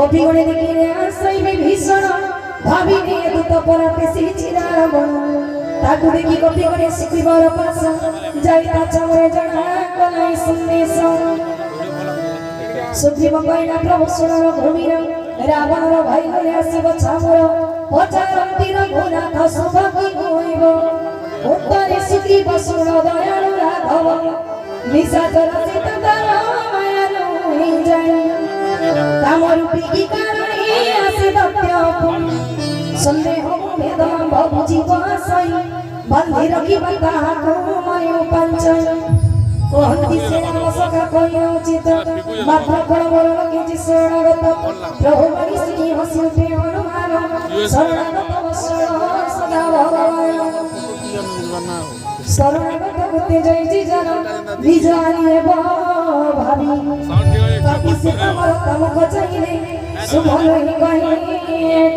অভিগণে দেখিলে আশ্রয় ভীষণ ভাবিনে দূত পরাতে শ্রীচিরাম তাকু দেখি কপিগণে শিখিবার পাশ যাই তা চামরে জনা কলাই সন্দেশ সুগ্রীব কইলা প্রভু শুণর ভূমির রাবণর ভাই বলে আসিব ছামর পচারন্তির ঘোনাথ সভাকি হইব উত্তরে সুগ্রীব শুণ দয়ালু রাঘব নিশাচর সীতার মায়ালু হই যায় কামরূপী কি কারণে আসে দত্তপুর সন্দেহ বেদম বহু জীব আশয় বন্ধি রখিব তাহাকু ময় পঞ্চয় কোহন্তি সে নাম সখা কই উচিত মাত্র ফল বরণ কিছু শরণগত প্রভু বলি শ্রী হসি উঠে হনুমান শরণগত বৎসল সদা ভগবান শরণগত করতে জয়জি জন বিজয় ভাবি পাপি সে তোমার তমক চাইলে শুভলই কহে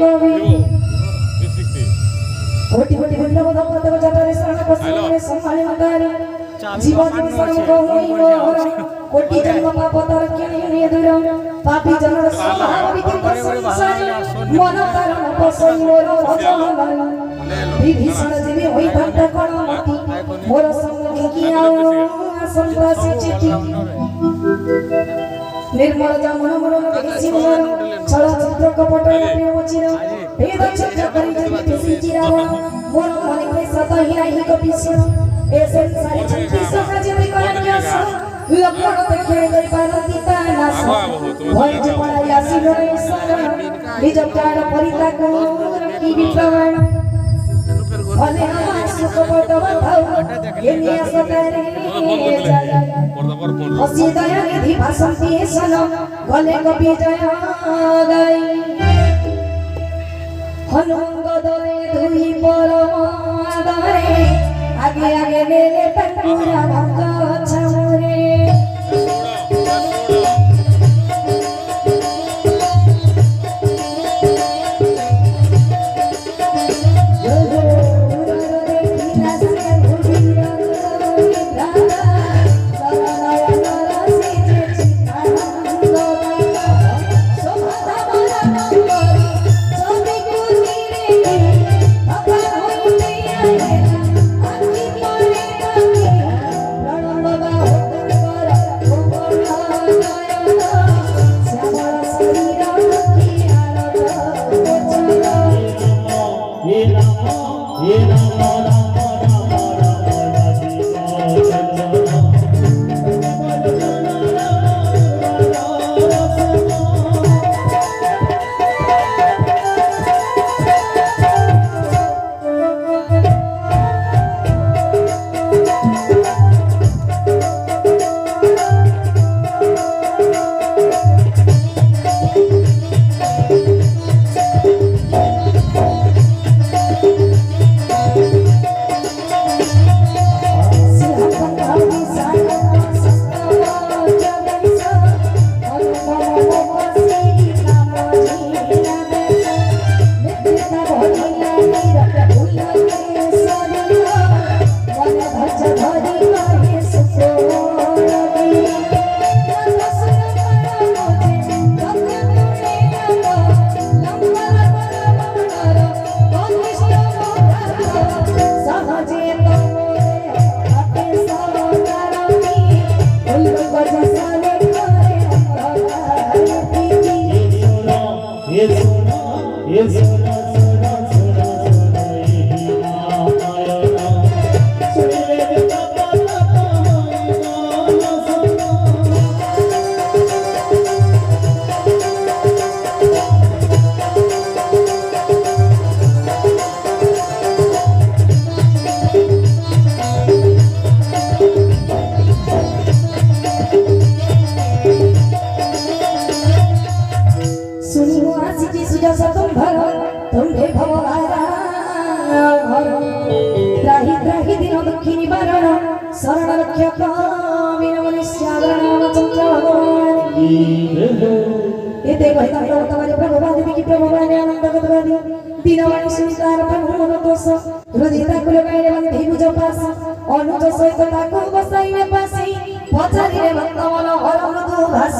কবি কোটি কোটি ধন্যবাদ প্রতব জটারে শরণ পশিলে সম্মানে মতারি জীবন সম্মুখ হইব কোটি জন্ম পাপ তর কিনে দূর পাপী জনর স্বভাব বিচিত্র সংসারে মন কারণ পশই মোর ভজন বিভীষণ জীবী হই ভক্ত কণমতি মোর সঙ্গে কি আও আসন্তাসি চিঠি निर्मल जामुन मुरम केसी मुरम छला चित्र कपट प्रेम चिर भेद चित्र करि जति केसी चिराव मोर मने के सत हिराही कपिसी ए संसारी छत्ती सखा जेबे कन्यास लक्ष्मण देखे गई पार्वती तानास भय जे पड़ाया सिलोय शरण निज प्राण परिता को रखी विप्रवण भले हम सुख पटव थाउ एनिया सतारे जाला हसी दया निधि भाषंती सन गले कवि जय गाई हनुमंग दले दुई परम आदरे आगे आगे मेरे तंगुरा भंग छमुरे ये सोना ମୁଁ ଆସିଛି ସୁଯୋଗ ତୁମ୍ଭର ତୁମ୍ଭେ ଭବଭାରା ତ୍ରାହି ତ୍ରାହି ଦିନ ଦୁଃଖୀ ନିବାରଣ ଶରଣ ରକ୍ଷକ ବିନ ମନୁଷ୍ୟାବରଣ ଚନ୍ଦ୍ର ଭଗବାନ ଏତେ କହି ତାଙ୍କର ବର୍ତ୍ତମାନ ପ୍ରଭୁବାଦୀ ଦେଖି ପ୍ରଭୁବାନ ଆନନ୍ଦ ଗଦବାଦୀ ଦିନବାଣୀ ଶୁଣି ତାର ପ୍ରଭୁ ମନ ଦୋଷ ହୃଦୟ ତାକୁ ଲଗାଇଲେ ବାନ୍ଧି ଭୁଜ ପାଶ ଅନୁଜ ସହିତ ତାକୁ ବସାଇଲେ ପାଶି ପଚାରିଲେ ଭକ୍ତ ମନ ହର ମୃଦୁ ଭାଷୀ